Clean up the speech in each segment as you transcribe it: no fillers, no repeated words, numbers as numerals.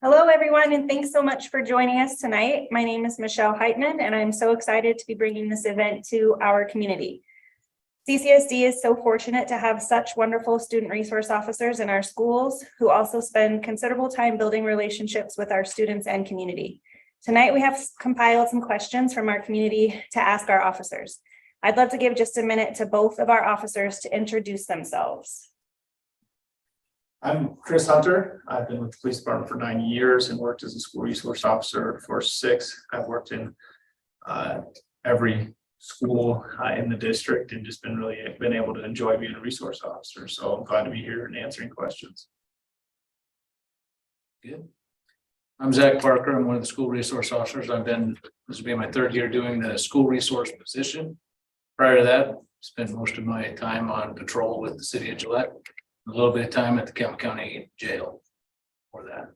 Hello, everyone, and thanks so much for joining us tonight. My name is Michelle Heitman, and I'm so excited to be bringing this event to our community. CCSD is so fortunate to have such wonderful student resource officers in our schools who also spend considerable time building relationships with our students and community. Tonight, we have compiled some questions from our community to ask our officers. I'd love to give just a minute to both of our officers to introduce themselves. I'm Chris Hunter. I've been with the police department for 9 years and worked as a school resource officer for 6. I've worked in every school in the district and just been able to enjoy being a resource officer. So I'm glad to be here and answering questions. Good. I'm Zach Parker. I'm one of the school resource officers. This will be my 3rd year doing the school resource position. Prior to that, spent most of my time on patrol with the city of Gillette. A little bit of time at the Campbell County Jail for that.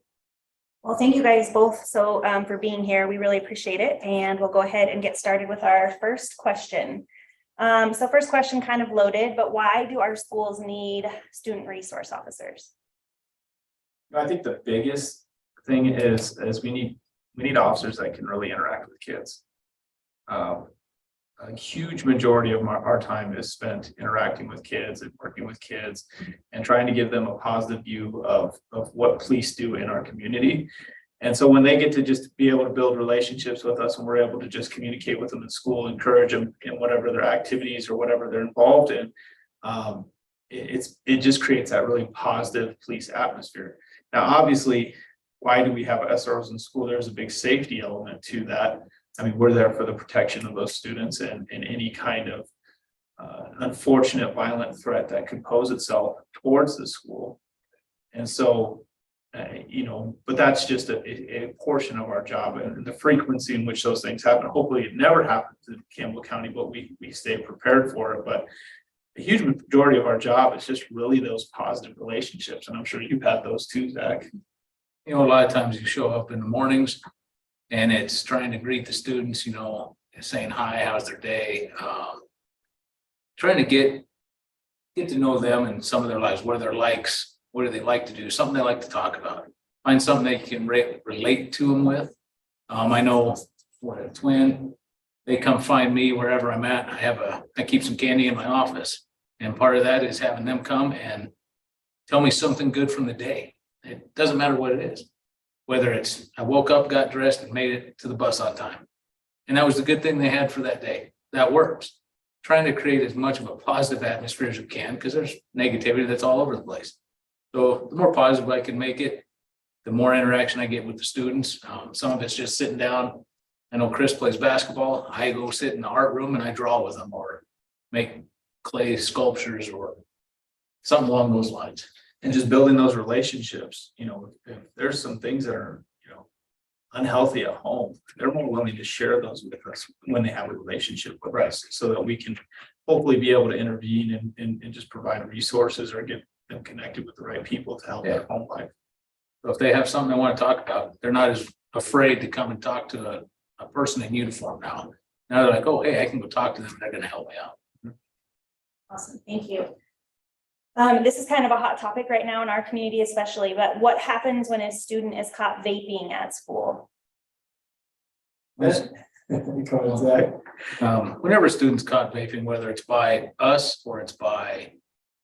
Well, thank you guys both for being here. We really appreciate it. And we'll go ahead and get started with our first question. So first question kind of loaded, but why do our schools need student resource officers? I think the biggest thing is we need officers that can really interact with kids. A huge majority of our time is spent interacting with kids and working with kids and trying to give them a positive view of what police do in our community. And so when they get to just be able to build relationships with us and we're able to just communicate with them in school, encourage them in whatever their activities or whatever they're involved in, it just creates that really positive police atmosphere. Now, obviously, why do we have SROs in school? There's a big safety element to that. I mean, we're there for the protection of those students and any kind of unfortunate violent threat that could pose itself towards the school. And so, but that's just a portion of our job and the frequency in which those things happen. Hopefully it never happens in Campbell County, but we stay prepared for it. But a huge majority of our job is just really those positive relationships. And I'm sure you've had those too, Zach. A lot of times you show up in the mornings and it's trying to greet the students, saying hi, how's their day, trying to get to know them and some of their lives. What are their likes? What do they like to do? Something they like to talk about. Find something they can relate to them with. I know for a twin, they come find me wherever I'm at. I keep some candy in my office, and part of that is having them come and tell me something good from the day. It doesn't matter what it is. Whether it's I woke up, got dressed, and made it to the bus on time. And that was the good thing they had for that day. That works. Trying to create as much of a positive atmosphere as you can, because there's negativity that's all over the place. So the more positive I can make it, the more interaction I get with the students. Some of it's just sitting down. I know Chris plays basketball. I go sit in the art room and I draw with them or make clay sculptures or something along those lines. And just building those relationships, if there's some things that are, unhealthy at home, they're more willing to share those with us when they have a relationship with us so that we can hopefully be able to intervene and just provide resources or get them connected with the right people to help their home life. So if they have something they want to talk about, they're not as afraid to come and talk to a person in uniform now. Now they're like, oh, hey, I can go talk to them. They're going to help me out. Awesome, thank you. This is kind of a hot topic right now in our community, especially, but what happens when a student is caught vaping at school? Whenever a student's caught vaping, whether it's by us or it's by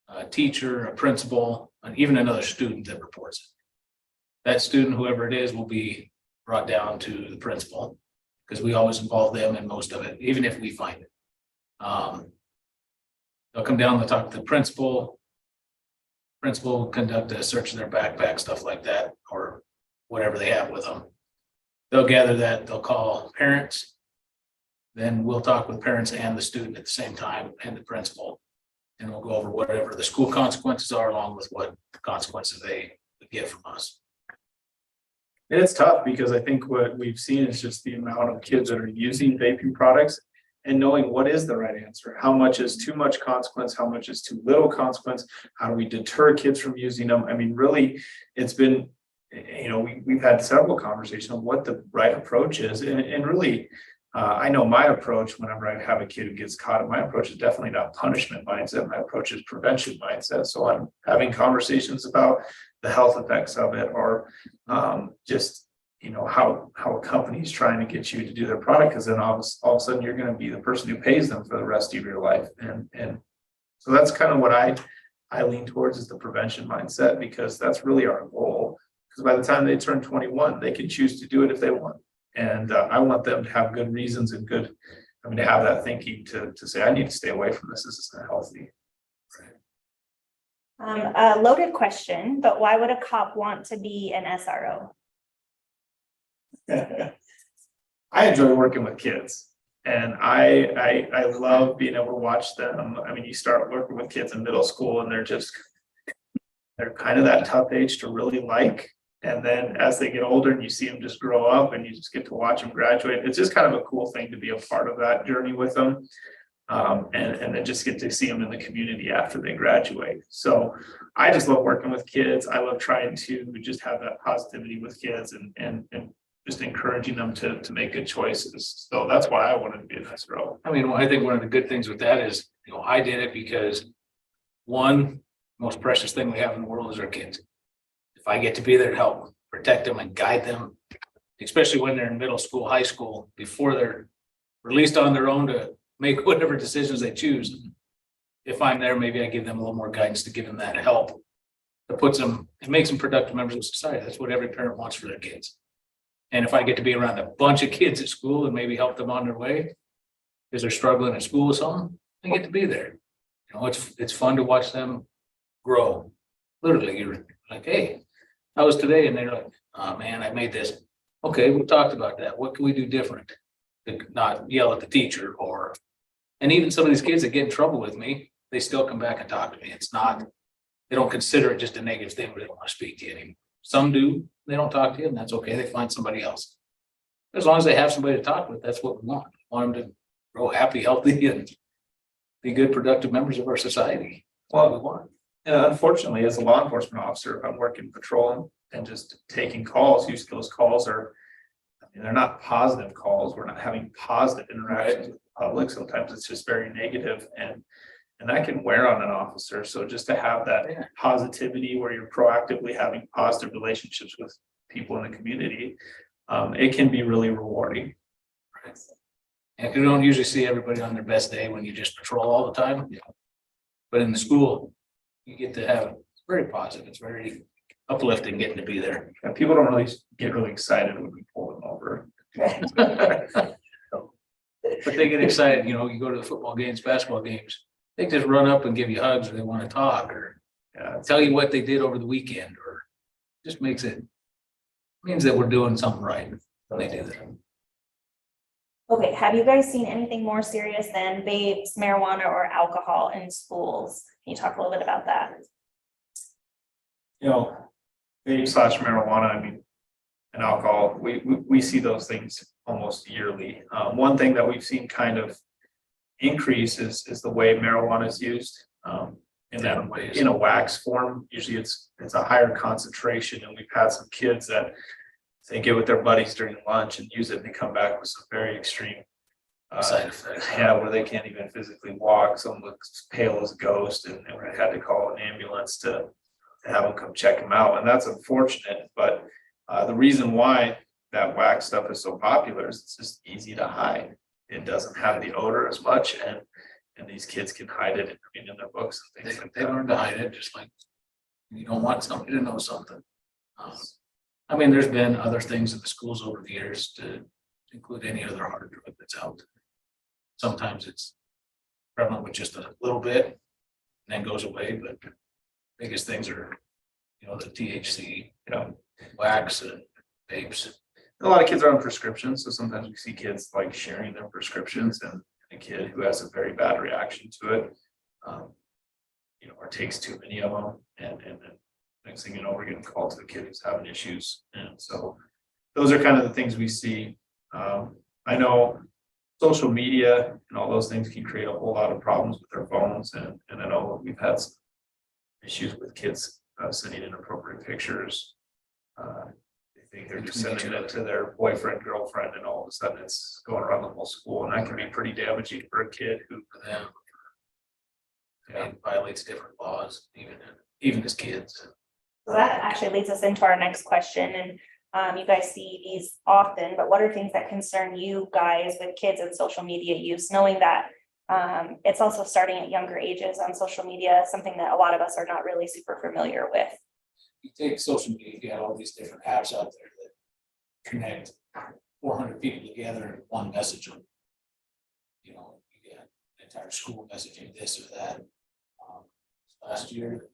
a teacher, a principal, and even another student that reports it, that student, whoever it is, will be brought down to the principal because we always involve them in most of it, even if we find it. They'll come down, they'll talk to the principal will conduct a search of their backpack, stuff like that, or whatever they have with them. They'll gather that, they'll call parents, then we'll talk with parents and the student at the same time and the principal, and we'll go over whatever the school consequences are along with what the consequences they would get from us. And it's tough because I think what we've seen is just the amount of kids that are using vaping products and knowing what is the right answer. How much is too much consequence? How much is too little consequence? How do we deter kids from using them? I mean, really, it's been, we've had several conversations on what the right approach is. And really, I know my approach whenever I have a kid who gets caught, my approach is definitely not punishment mindset. My approach is prevention mindset. So I'm having conversations about the health effects of it, or just, you know, how a company is trying to get you to do their product, because then all of a sudden you're going to be the person who pays them for the rest of your life. And so that's kind of what I lean towards, is the prevention mindset, because that's really our goal. Because by the time they turn 21, they can choose to do it if they want. And I want them to have good reasons and good, to have that thinking to say, I need to stay away from this. This isn't healthy. A loaded question, but why would a cop want to be an SRO? I enjoy working with kids, and I love being able to watch them. You start working with kids in middle school, and they're kind of that tough age to really like. And then as they get older and you see them just grow up and you just get to watch them graduate, it's just kind of a cool thing to be a part of that journey with them. And then just get to see them in the community after they graduate. So I just love working with kids. I love trying to just have that positivity with kids and just encouraging them to make good choices. So that's why I wanted to be an SRO. I think one of the good things with that is, I did it because one, most precious thing we have in the world is our kids. If I get to be there to help protect them and guide them, especially when they're in middle school, high school, before they're released on their own to make whatever decisions they choose. If I'm there, maybe I give them a little more guidance to give them that help. That puts them and makes them productive members of society. That's what every parent wants for their kids. And if I get to be around a bunch of kids at school and maybe help them on their way, because they're struggling at school or something, I get to be there. It's fun to watch them grow. Literally, you're like, hey, how was today? And they're like, oh man, I made this. Okay, we talked about that. What can we do different? To not yell at the teacher, and even some of these kids that get in trouble with me, they still come back and talk to me. They don't consider it just a negative thing, but they don't want to speak to you anymore. Some do, they don't talk to you, and that's okay. They find somebody else. As long as they have somebody to talk with, that's what we want. We want them to grow happy, healthy, and be good, productive members of our society. That's what we want. Unfortunately, as a law enforcement officer, if I'm working patrol and just taking calls, usually those calls are, they're not positive calls. We're not having positive interactions with the public. Sometimes it's just very negative, and that can wear on an officer. So just to have that positivity where you're proactively having positive relationships with people in the community, it can be really rewarding. And you don't usually see everybody on their best day when you just patrol all the time. But in the school, you get to have, it's very positive. It's very uplifting getting to be there. And people don't really get really excited when we pull them over. But they get excited, you go to the football games, basketball games, they just run up and give you hugs, or they want to talk, or tell you what they did over the weekend, or just means that we're doing something right when they do that. Okay, have you guys seen anything more serious than vapes, marijuana, or alcohol in schools? Can you talk a little bit about that? Vape/marijuana, and alcohol, we see those things almost yearly. One thing that we've seen kind of increase is the way marijuana is used in a wax form. Usually it's a higher concentration, and we've had some kids that they get with their buddies during lunch and use it, and they come back with some very extreme Side effects. where they can't even physically walk. Some looks pale as a ghost, and we had to call an ambulance to have them come check them out. And that's unfortunate, but the reason why that wax stuff is so popular is it's just easy to hide. It doesn't have the odor as much, and these kids can hide it in their books and things like They that. learn to hide it, just like you don't want somebody to know something. There's been other things in the schools over the years to include any other hard drug that's out. Sometimes it's prevalent with just a little bit and then goes away, but biggest things are, the THC, wax and vapes. A lot of kids are on prescriptions, so sometimes we see kids like sharing their prescriptions, and a kid who has a very bad reaction to it, or takes too many of them, and then next thing you know, we're getting called to the kid who's having issues. And so those are kind of the things we see. I know social media and all those things can create a whole lot of problems with their phones, and I know we've had some issues with kids sending inappropriate pictures. think they're just sending it to their boyfriend, girlfriend, and all of a sudden it's going around the whole school, and that can be pretty damaging for a kid who. Yeah. It violates different laws, even as kids. So that actually leads us into our next question, and you guys see these often, but what are things that concern you guys with kids and social media use, knowing that it's also starting at younger ages on social media, something that a lot of us are not really super familiar with. You take social media, you got all these different apps out there that connect 400 people together in one message. You know, you get an entire school messaging this or that. Last year,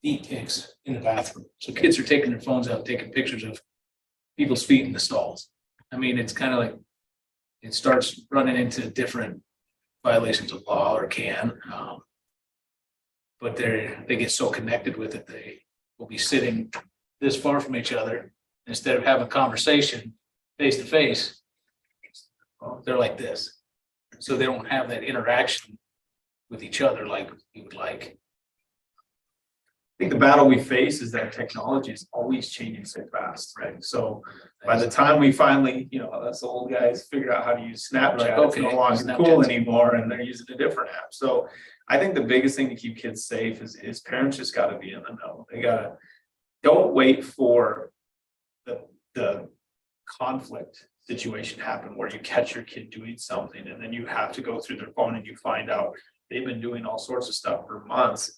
feet pics in the bathroom. So kids are taking their phones out, taking pictures of people's feet in the stalls. I mean, it's kind of like, it starts running into different violations of law, or can. But they get so connected with it, they will be sitting this far from each other. Instead of having a conversation face to face, they're like this. So they don't have that interaction with each other like you would like. I think the battle we face is that technology is always changing so fast, right? So by the time we finally, us old guys figure out how to use Snapchat, Like, it's no longer cool anymore, and they're using a different app. So I think the biggest thing to keep kids safe is parents just got to be in the know. They gotta, don't wait for the conflict situation happen where you catch your kid doing something and then you have to go through their phone and you find out they've been doing all sorts of stuff for months.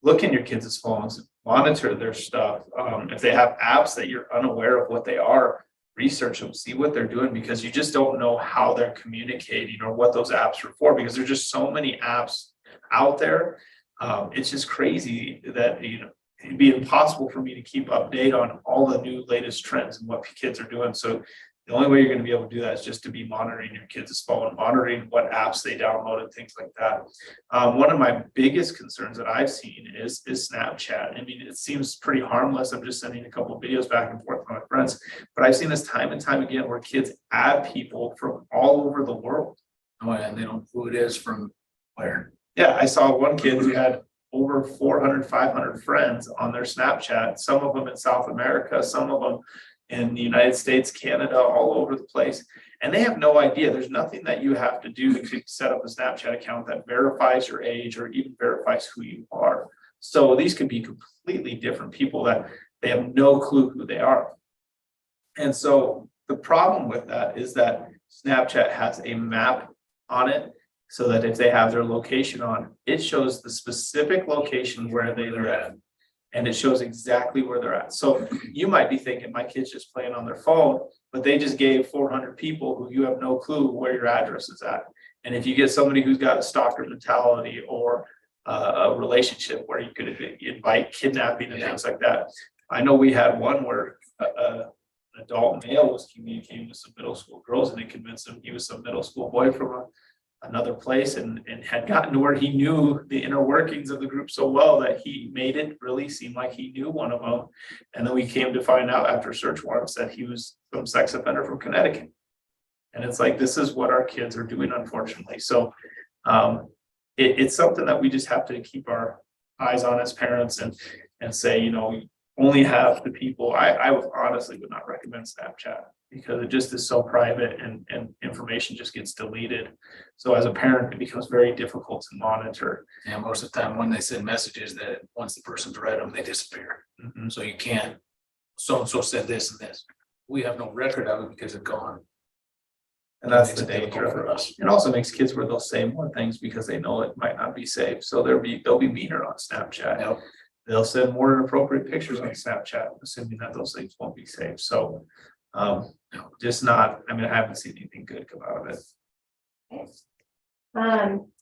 Look in your kids' phones, monitor their stuff. If they have apps that you're unaware of what they are, research them, see what they're doing, because you just don't know how they're communicating or what those apps are for, because there's just so many apps out there. It's just crazy that, it'd be impossible for me to keep update on all the new latest trends and what kids are doing. So the only way you're going to be able to do that is just to be monitoring your kids' phone, monitoring what apps they download and things like that. One of my biggest concerns that I've seen is Snapchat. I mean, it seems pretty harmless. I'm just sending a couple of videos back and forth with my friends, but I've seen this time and time again where kids add people from all over the world. Oh, and they don't know who it is from where. Yeah, I saw one kid who had over 400, 500 friends on their Snapchat, some of them in South America, some of them in the United States, Canada, all over the place. And they have no idea. There's nothing that you have to do to set up a Snapchat account that verifies your age or even verifies who you are. So these could be completely different people that they have no clue who they are. And so the problem with that is that Snapchat has a map on it, so that if they have their location on, it shows the specific location where they're at. And it shows exactly where they're at. So you might be thinking, my kid's just playing on their phone, but they just gave 400 people who you have no clue where your address is at. And if you get somebody who's got a stalker mentality or a relationship where you could invite kidnapping and things like that. I know we had one where an adult male was communicating with some middle school girls, and they convinced him he was some middle school boy from another place, and had gotten to where he knew the inner workings of the group so well that he made it really seem like he knew one of them. And then we came to find out after search warrants that he was some sex offender from Connecticut. And it's like, this is what our kids are doing, unfortunately. So it's something that we just have to keep our eyes on as parents and say, only have the people. I would honestly would not recommend Snapchat, because it just is so private and information just gets deleted. So as a parent, it becomes very difficult to monitor. Yeah, most of the time when they send messages, that once the person's read them, they disappear. Mm-hmm. So you can't, so-and-so said this and this. We have no record of it because it's gone. And that's It's the danger difficult for us. It also makes kids where they'll say more things because they know it might not be safe. So they'll be meaner on Snapchat. Yep. They'll send more inappropriate pictures on Snapchat, assuming that those things won't be safe. So just not, I haven't seen anything good come out of it.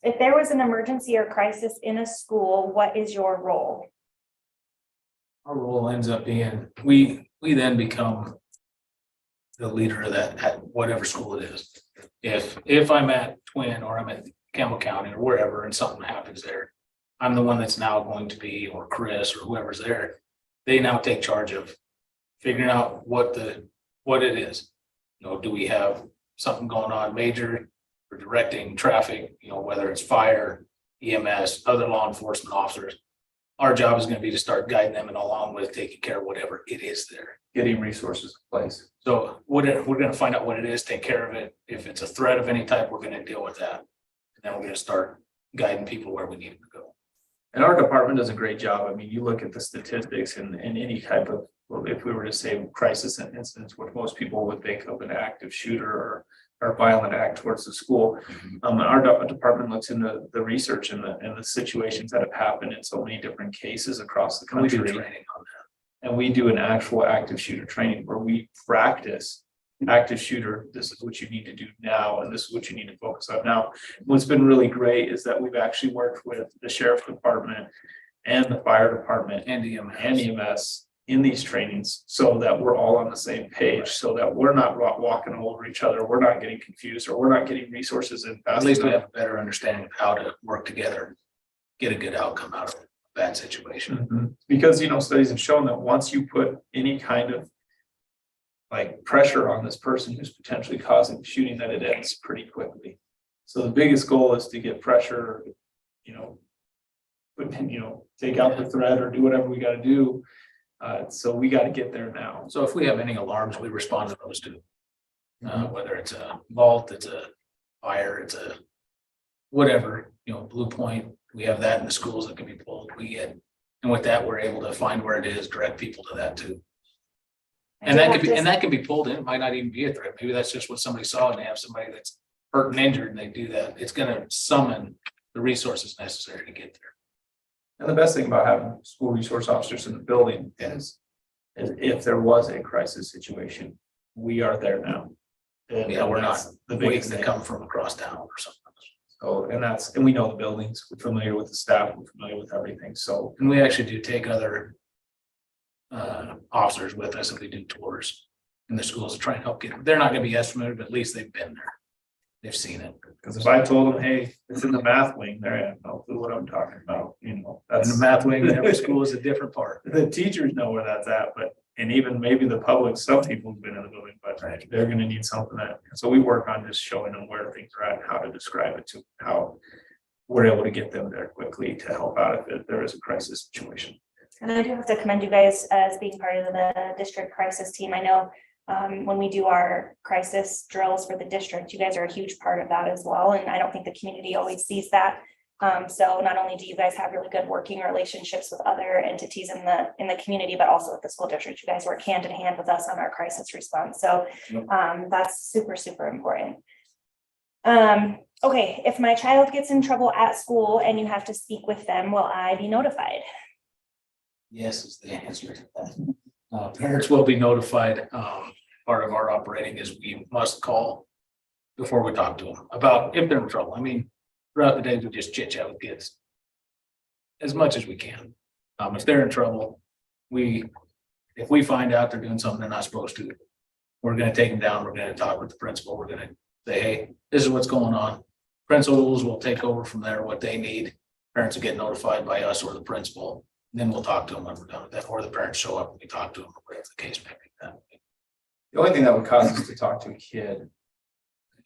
If there was an emergency or crisis in a school, what is your role? Our role ends up being, we then become the leader of that at whatever school it is. If I'm at Twin or I'm at Campbell County or wherever and something happens there, I'm the one that's now going to be, or Chris or whoever's there, they now take charge of figuring out what it is. Do we have something going on major, or directing traffic, whether it's fire, EMS, other law enforcement officers. our job is gonna be to start guiding them and along with taking care of whatever it is there. Getting resources in place. So we're gonna find out what it is, take care of it. If it's a threat of any type, we're gonna deal with that. And then we're gonna start guiding people where we need them to go. And our department does a great job. I mean, you look at the statistics and any type of, well, if we were to say crisis and incidents, which most people would think of an active shooter or violent act towards the school. Our department looks into the research and the situations that have happened in so many different cases across the And we country. do training on that. And we do an actual active shooter training where we practice active shooter. This is what you need to do now, and this is what you need to focus on now. What's been really great is that we've actually worked with the sheriff's department and the fire department And and EMS in these trainings so that we're all on the same page, so that we're not walking over each other, we're not getting confused, or we're not getting resources in fast At least we enough. have a better understanding of how to work together, get a good outcome out of a bad situation. Mhm. Because, studies have shown that once you put any kind of like pressure on this person who's potentially causing the shooting, that it ends pretty quickly. So the biggest goal is to get pressure, take out the threat or do whatever we gotta do. So we gotta get there now. So if we have any alarms, we respond to those too. Whether it's a vault, it's a fire, it's a whatever, Blue Point, we have that in the schools that can be pulled, and with that, we're able to find where it is, direct people to that too. And that can be pulled in, it might not even be a threat, maybe that's just what somebody saw and they have somebody that's hurt and injured and they do that, it's gonna summon the resources necessary to get there. And the best thing about having school resource officers in the building is if there was a crisis situation, we are there now. And Yeah, we're not that's the waiting biggest to thing. come from across town or something. So, and we know the buildings, we're familiar with the staff, we're familiar with everything, so. And we actually do take other officers with us if we do tours in the schools to try and help get, they're not gonna be as familiar, but at least they've been there. They've seen it. Because if I told them, hey, it's in the math wing, they have no clue what I'm talking about, In that's the math wing, every school is a different part. the teachers know where that's at, and even maybe the public, some people have been in the building, but they're gonna need something so we work on just showing them where things are at, and how to describe it to how we're able to get them there quickly to help out if there is a crisis situation. And I do have to commend you guys as being part of the district crisis team. I know when we do our crisis drills for the district, you guys are a huge part of that as well. And I don't think the community always sees that. So not only do you guys have really good working relationships with other entities in the community, but also with the school district. You guys work hand in hand with us on our crisis response. So that's super, super important. Okay, if my child gets in trouble at school and you have to speak with them, will I be notified? Yes, is the answer to that. Parents will be notified. Part of our operating is we must call before we talk to them about if they're in trouble. I mean, throughout the day, we just chit chat with kids as much as we can. If they're in trouble, if we find out they're doing something they're not supposed to, we're gonna take them down. We're gonna talk with the principal. We're gonna say, hey, this is what's going on. Principals will take over from there, what they need. Parents will get notified by us or the principal. Then we'll talk to them when we're done with that, or the parents show up and we talk to them, whatever the case may be. The only thing that would cause us to talk to a kid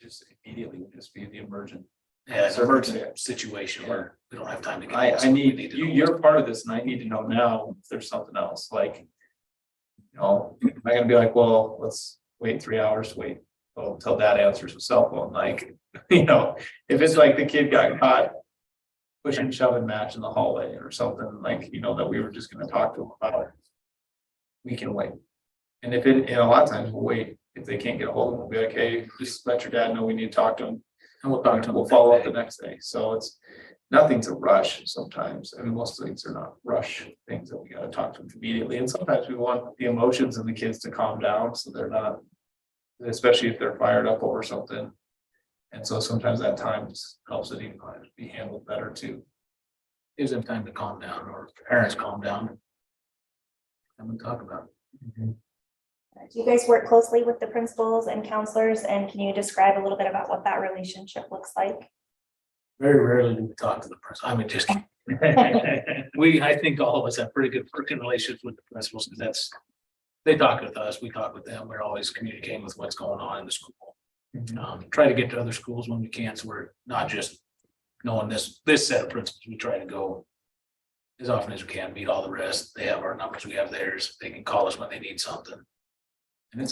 just immediately would just be the emergent. Yeah, it's an emergency situation where we don't have time to get. I need you're part of this, and I need to know now if there's something else, like, I'm gonna be like, well, let's wait 3 hours, until dad answers his cell phone, like, if it's like the kid got caught pushing, shoving match in the hallway or something, like, that we were just gonna talk to him about, we can wait. And a lot of times we'll wait, if they can't get a hold of him, we'll be like, hey, just let your dad know we need to talk to him. And we'll talk to him, we'll follow up the next day. So it's nothing's a rush sometimes. I mean, most things are not rush things that we gotta talk to them immediately. And sometimes we want the emotions and the kids to calm down, so they're not, especially if they're fired up over something. And so sometimes that time just helps it even be handled better too. Gives them time to calm down, or parents calm down. And talk about it. Do you guys work closely with the principals and counselors? And can you describe a little bit about what that relationship looks like? Very rarely do we talk to the principal. I mean, just I think all of us have pretty good working relationships with the principals, because they talk with us, we talk with them. We're always communicating with what's going on in the school. Try to get to other schools when we can, so we're not just knowing this set of principals. We try to go as often as we can, meet all the rest. They have our numbers, we have theirs. They can call us when they need something. And I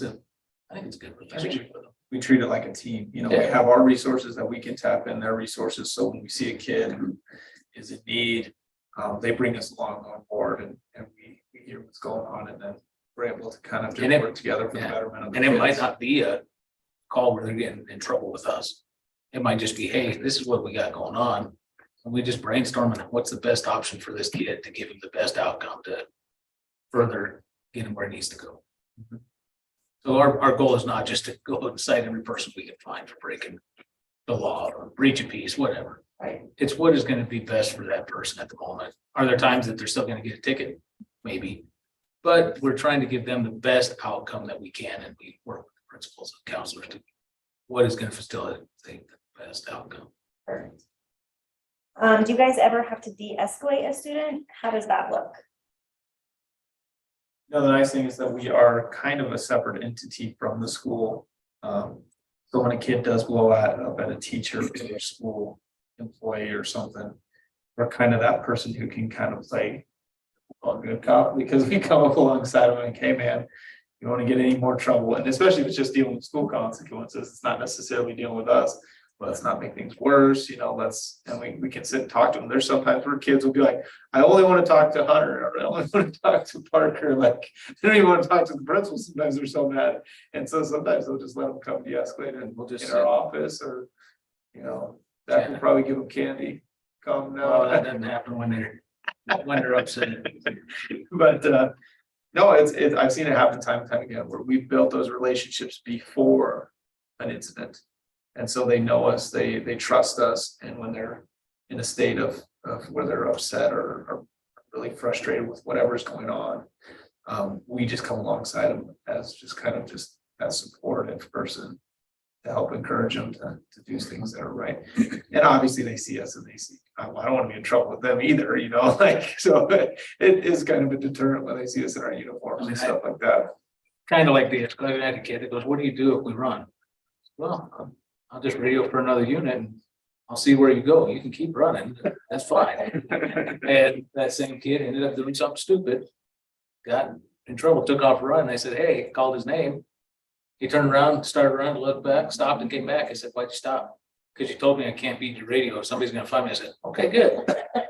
think it's a good relationship with them. We treat it like a team, you know, we Yeah. have our resources that we can tap in their resources. So when we see a kid who is in need, they bring us along on board and we hear what's going on, and then we're able to kind of just And it- work together for the yeah. betterment of the And it might kids. not be a call where they're getting in trouble with us. It might just be, hey, this is what we got going on. And we just brainstorming what's the best option for this kid to give him the best outcome to further get him where he needs to go. Mhm. So our goal is not just to go and cite every person we can find for breaking the law or breach of peace, whatever. Right. It's what is going to be best for that person at the moment. Are there times that they're still going to get a ticket? Maybe. But we're trying to give them the best outcome that we can, and we work with the principals and counselors to what is going to facilitate the best outcome. Perfect. Do you guys ever have to de-escalate a student? How does that look? No, the nice thing is that we are kind of a separate entity from the school. So when a kid does blow up at a teacher or a school employee or something, we're kind of that person who can kind of play a good cop, because we come up alongside them and, hey man, you want to get any more trouble, and especially if it's just dealing with school consequences, it's not necessarily dealing with us. Let's not make things worse, you know, and we can sit and talk to them. There's sometimes where kids will be like, I only want to talk to Hunter, or I only want to talk to Parker, like, they don't even want to talk to the principal. Sometimes they're so mad. And so sometimes they'll just let them come de-escalate and We'll just in our office, or, you know, that will probably give them candy. Come No, that now. doesn't happen when they're upset. But no, I've seen it happen time and time again where we've built those relationships before an incident. And so they know us, they trust us, and when they're in a state of where they're upset or really frustrated with whatever's going on, we just come alongside them as just kind of just that supportive person to help encourage them to do things that are right. And obviously they see us and they see, I don't want to be in trouble with them either, you know, like, so it is kind of a deterrent when they see us in our uniforms and stuff like that. Kind of like the escalated kid that goes, what do you do if we run? Well, I'll just radio for another unit and I'll see where you go. You can keep running. That's fine. And that same kid ended up doing something stupid, got in trouble, took off running. I said, hey, called his name. He turned around, started around, looked back, stopped and came back. I said, why'd you stop? Because you told me I can't beat your radio. Somebody's going to find me. I said, okay, good.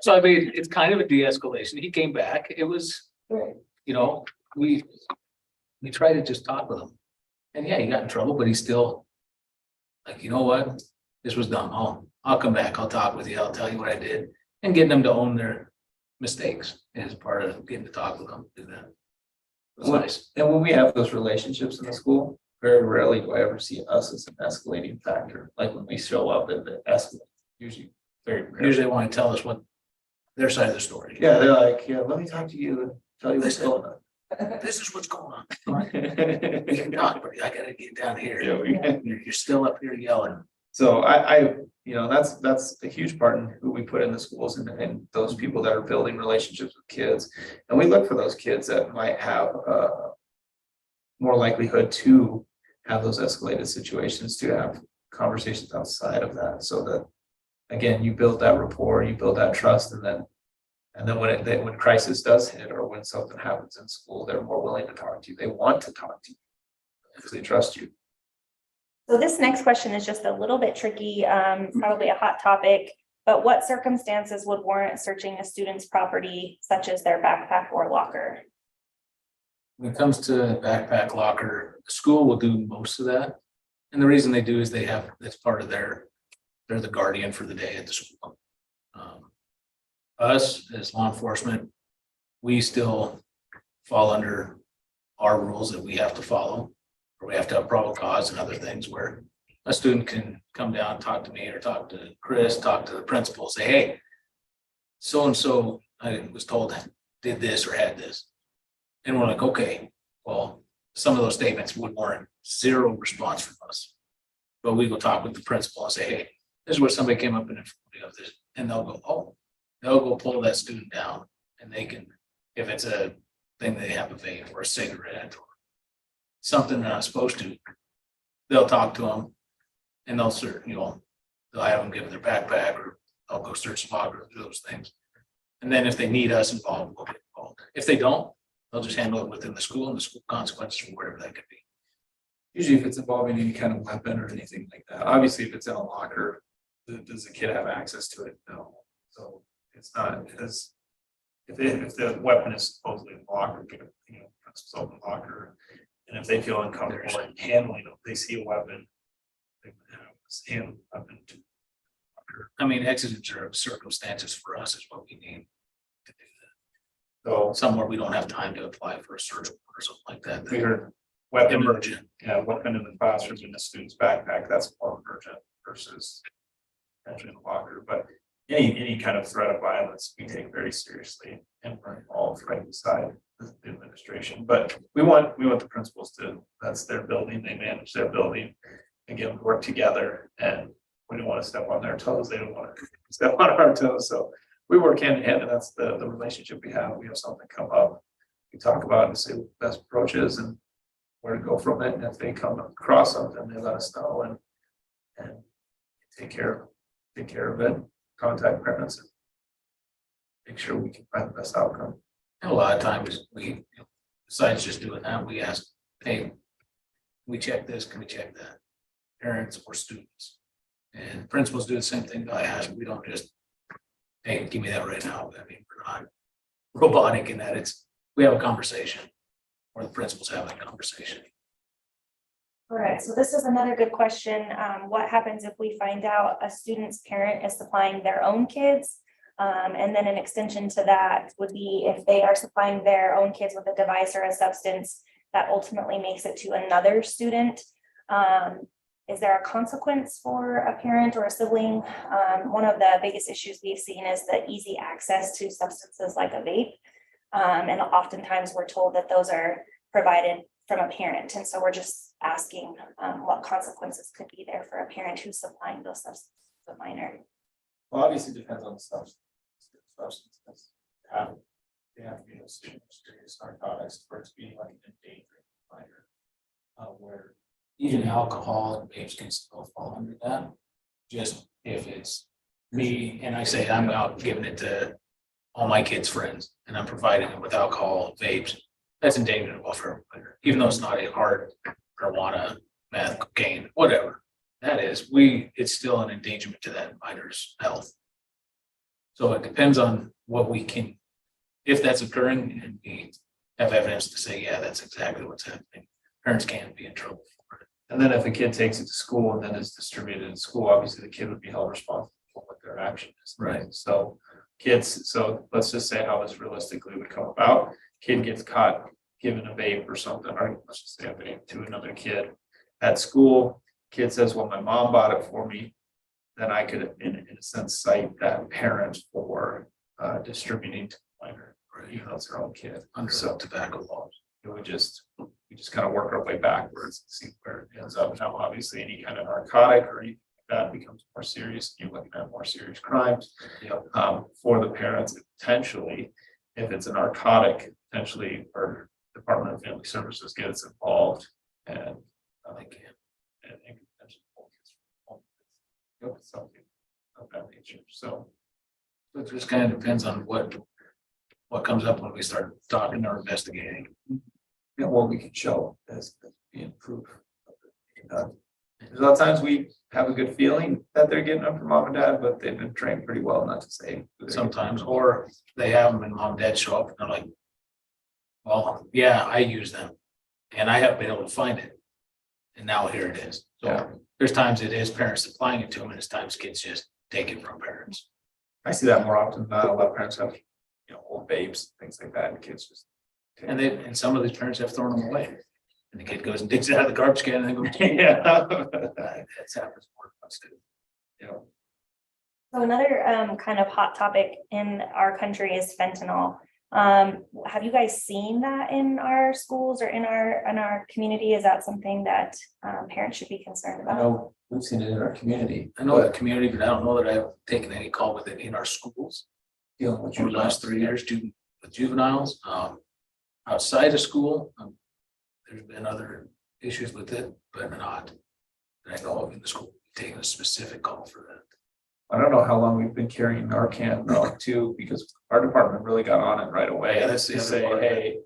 So I mean, it's kind of a de-escalation. He came back. It was, you know, we tried to just talk with him. And yeah, he got in trouble, but he's still like, you know what? This was dumb. I'll come back. I'll talk with you. I'll tell you what I did. And getting them to own their mistakes is part of getting to talk with them. Do that. It was nice. And when we have those relationships in the school, very rarely do I ever see us as an escalating factor. Like when we show up and the escalate, usually very rare. Usually they want to tell us what their side of the story. Yeah, they're like, yeah, let me talk to you and tell you what's going on. This is what's going on. We can talk, but I gotta get down here. Yeah, we can. You're still up here yelling. So I, you know, that's a huge part in who we put in the schools and those people that are building relationships with kids. And we look for those kids that might have more likelihood to have those escalated situations, to have conversations outside of that, so that, again, you build that rapport, you build that trust, and then when crisis does hit or when something happens in school, they're more willing to talk to you. They want to talk to you because they trust you. So this next question is just a little bit tricky, probably a hot topic, but what circumstances would warrant searching a student's property, such as their backpack or locker? When it comes to backpack locker, the school will do most of that. And the reason they do is it's part of they're the guardian for the day at the school. Us as law enforcement, we still fall under our rules that we have to follow, or we have to have probable cause and other things where a student can come down, talk to me or talk to Chris, talk to the principal, say, hey, so-and-so, I was told did this or had this. And we're like, okay, well, some of those statements would warrant zero response from us. But we go talk with the principal and say, hey, this is what somebody came up and informed me of this. And they'll go, oh, they'll go pull that student down, and they can, if it's a thing they have a vape or a cigarette or something they're not supposed to, they'll talk to them and they'll search, they'll have them give their backpack, or they'll go search the locker, do those things. And then if they need us involved, we'll get involved. If they don't, they'll just handle it within the school and the school consequences from wherever that could be. Usually if it's involving any kind of weapon or anything like that, obviously if it's in a locker, does the kid have access to it? No. So it's not as, if the weapon is supposedly in the locker, principal's open locker. And if they feel uncomfortable in handling it, they see a weapon. They would have us handle the weapon to. I mean, exigent circumstances for us is what we need to do that. So Somewhere we don't have time to apply for a search warrant or something like that. we heard weapon, Emergent. weapon in the classroom in the student's backpack, that's more emergent versus potentially in the locker, but any kind of threat of violence, we take very seriously and we're involved right beside the administration, but we want the principals to, that's their building, they manage their building. Again, we work together and we don't want to step on their toes, they don't want to step on our toes, so we work hand in hand, and that's the relationship we have. We have something come up, we talk about it and say what the best approach is and where to go from it, and if they come across something, they let us know and take care of it, contact parents and make sure we can find the best outcome. And a lot of times we, besides just doing that, we ask, hey, can we check this, can we check that? Parents or students. And principals do the same thing. I ask, we don't just, hey, give me that right now. I mean, we're not robotic in that. We have a conversation, or the principals have that conversation. All right, so this is another good question. What happens if we find out a student's parent is supplying their own kids? And then an extension to that would be if they are supplying their own kids with a device or a substance that ultimately makes it to another student. Is there a consequence for a parent or a sibling? One of the biggest issues we've seen is the easy access to substances like a vape. And oftentimes we're told that those are provided from a parent. And so we're just asking what consequences could be there for a parent who's supplying those substances to a minor. Well, obviously it depends on the substance. Substances they have to be serious narcotics for it to be like an endangering minor. Where Even alcohol and vapes can still fall under that. Just if it's me and I say I'm out giving it to all my kids' friends and I'm providing it with alcohol, vapes, that's endangering the welfare, even though it's not a hard marijuana, meth, cocaine, whatever that is, it's still an endangerment to that minor's health. So it depends on what we can, if that's occurring and we have evidence to say, yeah, that's exactly what's happening. Parents can't be in trouble for it. And then if a kid takes it to school and then is distributed in school, obviously the kid would be held responsible for what their action is. Right. So so let's just say how this realistically would come about. Kid gets caught giving a vape or something, or let's just say a vape to another kid at school. Kid says, well, my mom bought it for me. Then I could, in a sense, cite that parent for distributing to the minor, even though it's their own kid. Under So tobacco laws. we just kind of work our way backwards and see where it ends up. Now, obviously, any kind of narcotic or anything like that becomes more serious. You're looking at more serious crimes. For the parents, potentially, if it's a narcotic, potentially, or Department of Family Services gets involved and they can potentially pull kids from home. Something of that nature. So It just kind of depends on what comes up when we start talking or investigating. what we can show as being proof. There's a lot of times we have a good feeling that they're getting them from mom and dad, but they've been trained pretty well not to say. who they're Sometimes, getting them or they have them and mom and dad show up and they're like, well, yeah, I use them and I haven't been able to find it. And now here it is. Yeah. So there's times it is parents supplying it to them and there's times kids just take it from parents. from. I see that more often than not. A lot of parents have, old babes, things like that, and kids just. take And it. and some of these parents have thrown them away. And the kid goes and digs it out of the garbage can and they go, Yeah. that's happens more than once too. So another kind of hot topic in our country is fentanyl. Have you guys seen that in our schools or in our community? Is that something that parents should be concerned I about? know we've seen it in our community. I know the community, but I don't know that I've taken any call with it in our schools. Dealing with For the last 3 years, with juveniles, outside of school, there's been other issues with it, but not that I know of in the school, taking a specific call for that. I don't know how long we've been carrying Narcan now too, because our department really got on it right away. Yeah, that's the To other say, part. hey,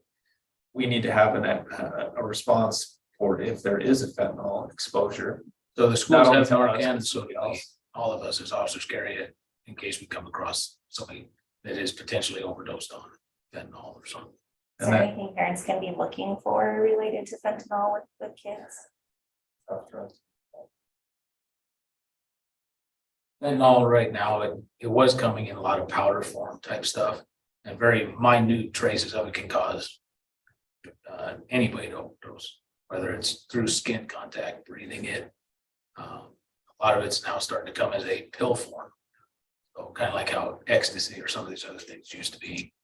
we need to have a response for if there is a fentanyl exposure. So the schools only have to us, but Narcan, so somebody else. all of us as officers carry it in case we come across somebody that is potentially overdosed on fentanyl or something. Is there anything parents can be looking for related to fentanyl with kids? Fentanyl right now, it was coming in a lot of powder form type stuff, and very minute traces of it can cause anybody to overdose, whether it's through skin contact, breathing it. A lot of it's now starting to come as a pill form. So kind of like how ecstasy or some of these other things used to be.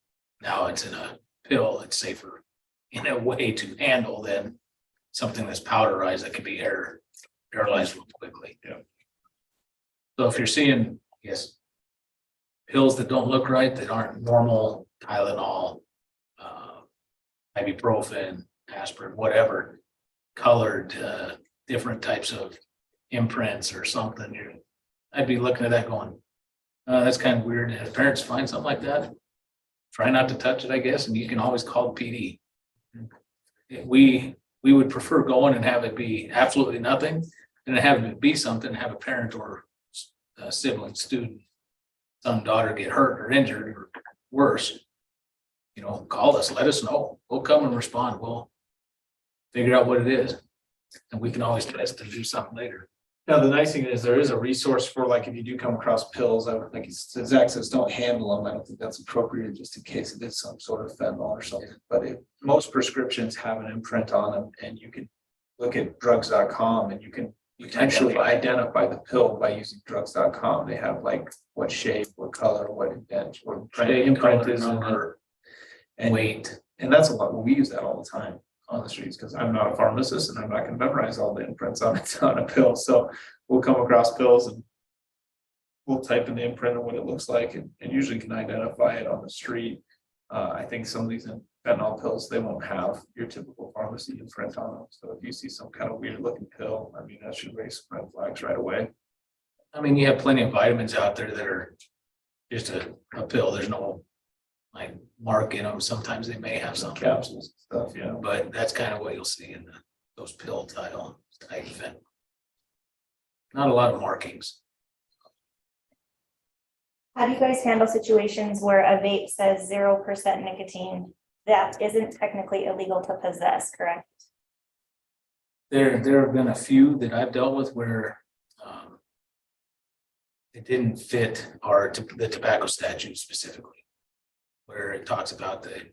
Now it's in a pill. It's safer in a way to handle than something that's powderized that can be aerolized real quickly. Yeah. So if you're seeing, yes, pills that don't look right, that aren't normal, Tylenol, ibuprofen, aspirin, whatever, colored, different types of imprints or something, I'd be looking at that going, that's kind of weird. And if parents find something like that, try not to touch it, I guess, and you can always call PD. We would prefer going and have it be absolutely nothing, and have it be something, have a parent or a sibling, student, son, daughter get hurt or injured or worse. You know, call us, let us know. We'll come and respond. We'll figure out what it is, and we can always test and do something later. Now, the nice thing is there is a resource for like, if you do come across pills, I would think Zach says, don't handle them. I don't think that's appropriate just in case it is some sort of fentanyl or something. But most prescriptions have an imprint on them, and you can look at drugs.com and you can potentially identify the pill by using drugs.com. They have like what shape, what color, what indent, what imprint color, is number, and weight. And that's a lot. We use that all the time on the streets because I'm not a pharmacist and I'm not going to memorize all the imprints on a pill. So we'll come across pills and we'll type in the imprint of what it looks like and usually can identify it on the street. I think some of these fentanyl pills, they won't have your typical pharmacy imprint on them. So if you see some kind of weird looking pill, I mean, that should raise some red flags right away. I mean, you have plenty of vitamins out there that are just a pill. There's no like mark in them. Sometimes they may have some Capsules and stuff, yeah. but that's kind of what you'll see in those pill type fentanyl. Not a lot of markings. How do you guys handle situations where a vape says 0% nicotine that isn't technically illegal to possess, correct? There have been a few that I've dealt with where it didn't fit the tobacco statute specifically, where it talks about they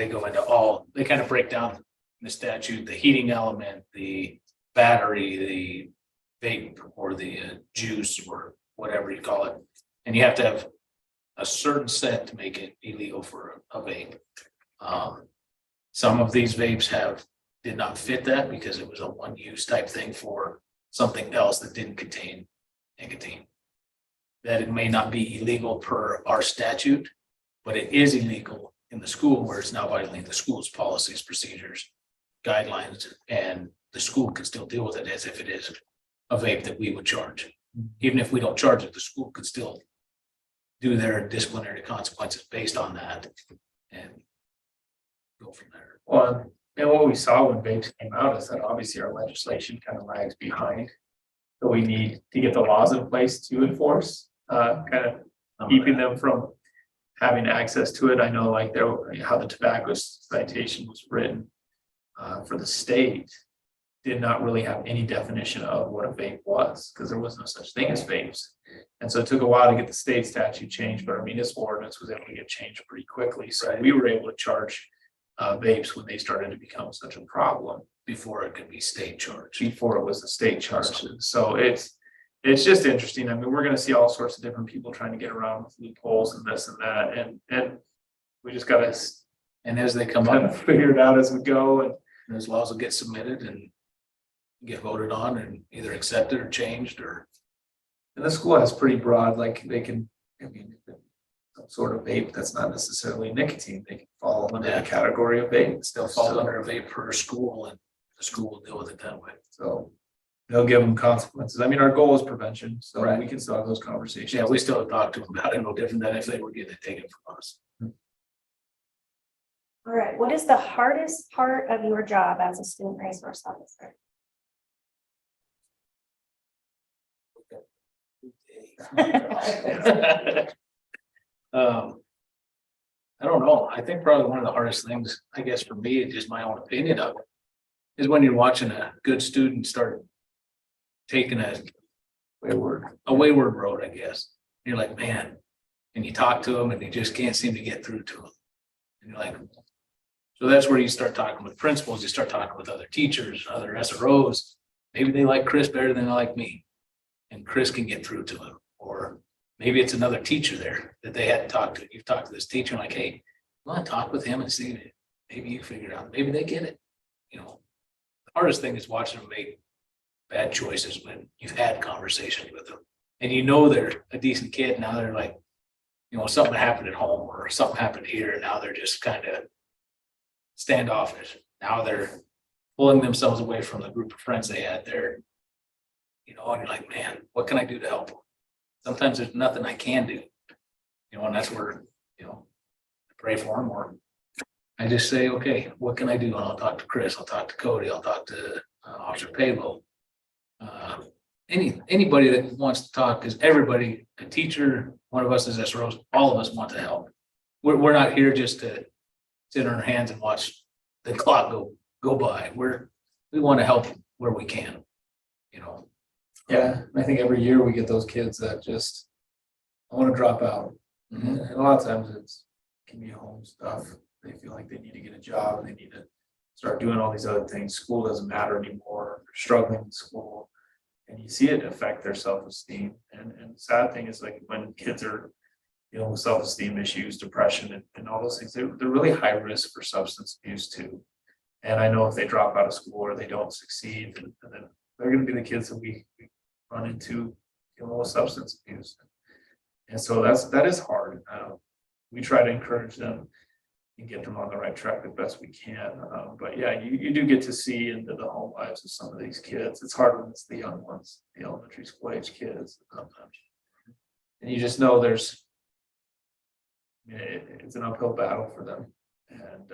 go into they kind of break down the statute, the heating element, the battery, the vape or the juice or whatever you call it. And you have to have a certain set to make it illegal for a vape. Some of these vapes did not fit that because it was a one-use type thing for something else that didn't contain nicotine. That it may not be illegal per our statute, but it is illegal in the school where it's now violating the school's policies, procedures, guidelines, and the school can still deal with it as if it is a vape that we would charge. Even if we don't charge it, the school could still do their disciplinary consequences based on that and go from there. Well, and what we saw when vapes came out is that obviously our legislation kind of lags behind. So we need to get the laws in place to enforce, kind of keeping them from having access to it. I know like how the tobacco citation was written for the state did not really have any definition of what a vape was because there was no such thing as vapes. And so it took a while to get the state statute changed, but our municipal ordinance was able to get changed pretty quickly. So we were able to charge vapes when they started to become such a problem Before it could be state charged. before it was a state charge. So it's just interesting. I mean, we're going to see all sorts of different people trying to get around with loopholes and this and that. And we just got to And as they come kind up, of figure it out as we go. And those laws will get submitted and get voted on and either accepted or changed or. the school has pretty broad, like they can, I mean, some sort of vape that's not necessarily nicotine, they can fall under the category of vape. Still fall under a vape per school and the school will deal with it that way. So they'll give them consequences. I mean, our goal is prevention, so Right. we can still have those conversations. Yeah, we still talk to them about it, no different than if they were getting it taken from us. All right, what is the hardest part of your job as a student resource officer? I don't know. I think probably one of the hardest things, I guess, for me, it's just my own opinion of it, is when you're watching a good student start taking a wayward road, I guess. You're like, man, and you talk to them and you just can't seem to get through to them. And you're like, so that's where you start talking with principals, you start talking with other teachers, other SROs. Maybe they like Chris better than they like me. And Chris can get through to him. Or maybe it's another teacher there that they hadn't talked to. You've talked to this teacher, like, hey, you want to talk with him and see it? Maybe you figure it out. Maybe they get it. You know, the hardest thing is watching them make bad choices when you've had conversations with them. And you know they're a decent kid. Now they're like, you know, something happened at home or something happened here. And now they're just kind of standoffish. Now they're pulling themselves away from the group of friends they had there. You know, and you're like, man, what can I do to help them? Sometimes there's nothing I can do. You know, and that's where, you know, I pray for them, or I just say, okay, what can I do? And I'll talk to Chris, I'll talk to Cody, I'll talk to Officer Paylow. Anybody that wants to talk, because everybody, a teacher, one of us is SROs, all of us want to help. We're not here just to sit on our hands and watch the clock go by. We want to help where we can, you know. Yeah, and I think every year we get those kids that just want to drop out. And a lot of times can be home stuff. They feel like they need to get a job and they need to start doing all these other things. School doesn't matter anymore. They're struggling in school. And you see it affect their self-esteem. And the sad thing is, like, when kids are dealing with self-esteem issues, depression, and all those things, they're really high risk for substance abuse too. And I know if they drop out of school or they don't succeed, and then they're going to be the kids that we run into dealing with substance abuse. And so that is hard. We try to encourage them and get them on the right track the best we can. But yeah, you do get to see into the home lives of some of these kids. It's hard when it's the young ones, the elementary school age kids. And you just know it's an uphill battle for them. And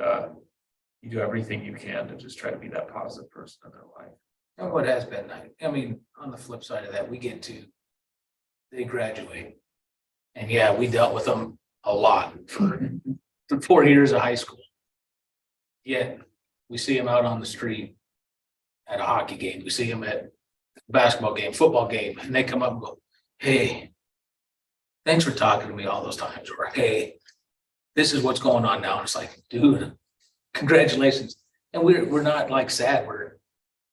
you do everything you can to just try to be that positive person in their life. And what has been, I mean, on the flip side of that, they graduate. And yeah, we dealt with them a lot for 4 years of high school. Yet we see them out on the street at a hockey game. We see them at a basketball game, football game, and they come up and go, hey, thanks for talking to me all those times. Or, hey, this is what's going on now. And it's like, dude, congratulations. And we're not like sad.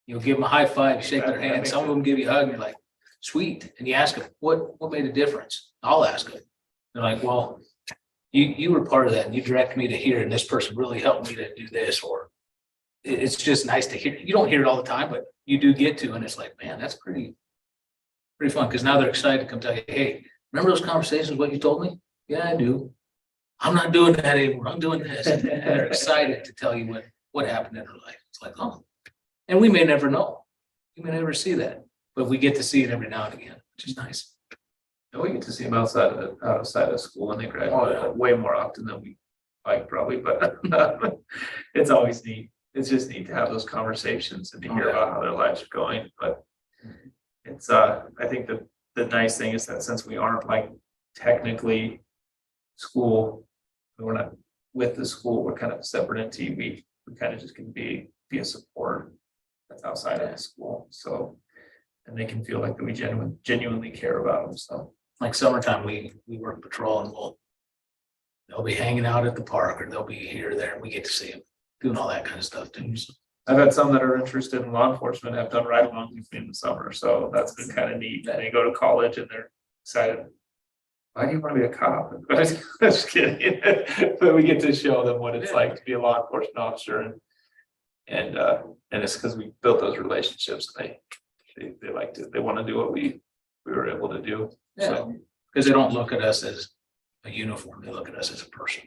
Give them a high five, shake their hand. Some of them give you a hug and you're like, sweet. And you ask them, what made a difference? I'll ask them. They're like, well, you were part of that and you directed me to here, and this person really helped me to do this. Or it's just nice to hear. You don't hear it all the time, but you do get to, and it's like, man, that's pretty fun. Because now they're excited to come tell you, hey, remember those conversations, what you told me? Yeah, I do. I'm not doing that anymore. I'm doing this. And they're excited to tell you what happened in their life. It's like, oh, and we may never know. You may never see that, but we get to see it every now and again, which is nice. And we get to see them outside of school when they graduate way more often than we like, probably, but it's always neat. It's just neat to have those conversations and to hear about how their lives are going. But it's I think the nice thing is that since we aren't like technically school, we're not with the school, we're kind of a separate entity. We kind of just can be a support that's outside of the school. So, and they can feel like that we genuinely care about them. So like summertime, we work patrol, and they'll be hanging out at the park, or they'll be here or there, and we get to see them doing all that kind of stuff too. So I've had some that are interested in law enforcement have done ride along with me in the summer. So that's been kind of neat. And they go to college and they're excited. Why do you want to be a cop? Just kidding. But we get to show them what it's like to be a law enforcement officer, and it's because we built those relationships. They like to, they want to do what we were able to do. yeah, So because they don't look at us as a uniform; they look at us as a person.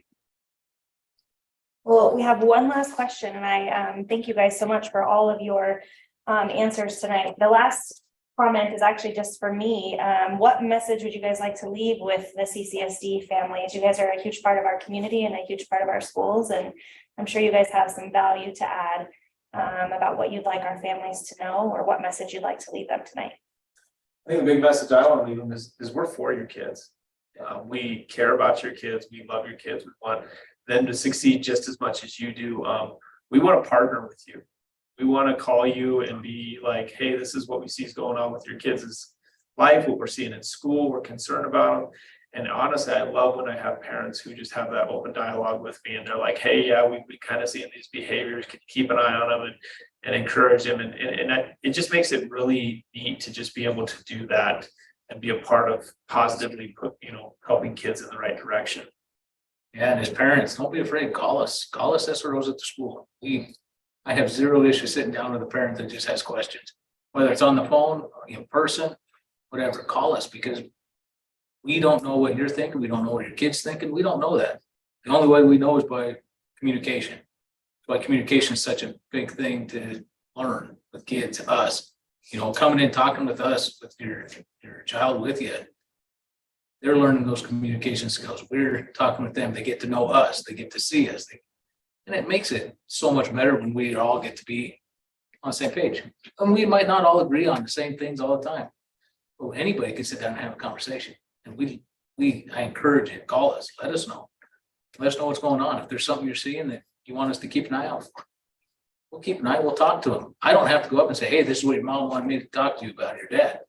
Well, we have one last question, and I thank you guys so much for all of your answers tonight. The last comment is actually just for me. What message would you guys like to leave with the CCSD families? You guys are a huge part of our community and a huge part of our schools, and I'm sure you guys have some value to add about what you'd like our families to know, or what message you'd like to leave them tonight. I think the big message I want to leave them is we're for your kids. We care about your kids. We love your kids. We want them to succeed just as much as you do. We want to partner with you. We want to call you and be like, hey, this is what we see is going on with your kids' life, what we're seeing in school. We're concerned about them. And honestly, I love when I have parents who just have that open dialogue with me and they're like, hey, yeah, we kind of seeing these behaviors, can keep an eye on them and encourage them. And it just makes it really neat to just be able to do that and be a part of positively helping kids in the right direction. Yeah, and as parents, don't be afraid, call us SROs at the school. I have zero issue sitting down with a parent that just has questions, whether it's on the phone or in person, whatever, call us, because we don't know what you're thinking. We don't know what your kid's thinking. We don't know that. The only way we know is by communication. That's why communication is such a big thing to learn with kids, us, coming in, talking with us, with your child with you. They're learning those communication skills. We're talking with them. They get to know us. They get to see us. And it makes it so much better when we all get to be on the same page. And we might not all agree on the same things all the time. But anybody can sit down and have a conversation. And I encourage it. Call us. Let us know. Let us know what's going on. If there's something you're seeing that you want us to keep an eye out for, we'll keep an eye. We'll talk to them. I don't have to go up and say, hey, this is what your mom wanted me to talk to you about, your dad.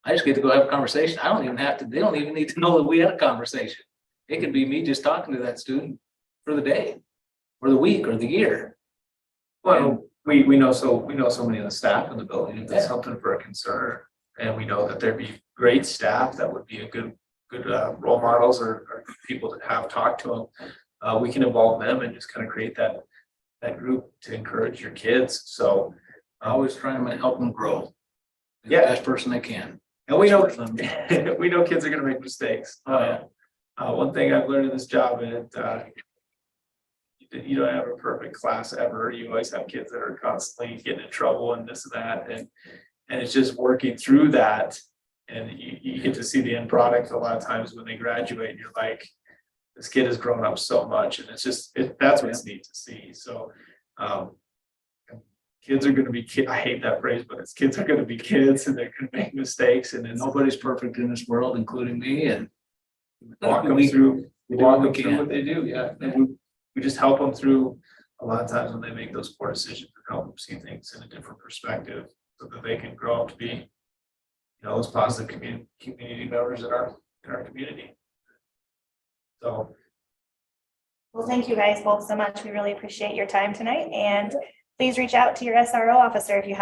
I just get to go have a conversation. I don't even have to, they don't even need to know that we had a conversation. It could be me just talking to that student for the day or the week or the year. Well, we know so many of the staff in the building, if that's something for a concern. And we know that there'd be great staff that would be a good role models or people that have talked to them. We can involve them and just kind of create that group to encourage your kids. So I always try to help them grow. Be Yeah. the best person they can. and we know kids are going to make mistakes. One thing I've learned in this job is you don't have a perfect class ever. You always have kids that are constantly getting in trouble and this and that. And it's just working through that. And you get to see the end product a lot of times when they graduate and you're like, this kid has grown up so much. And it's just, that's what's neat to see. So kids are going to be I hate that phrase, but kids are going to be kids and they're going to make mistakes. And Nobody's perfect in this world, including me. And walk them through what they do. Yeah. And we just help them through a lot of times when they make those poor decisions and help them see things in a different perspective so that they can grow up to be, those positive community members in our community. So. Well, thank you guys both so much. We really appreciate your time tonight, and please reach out to your SRO officer if you have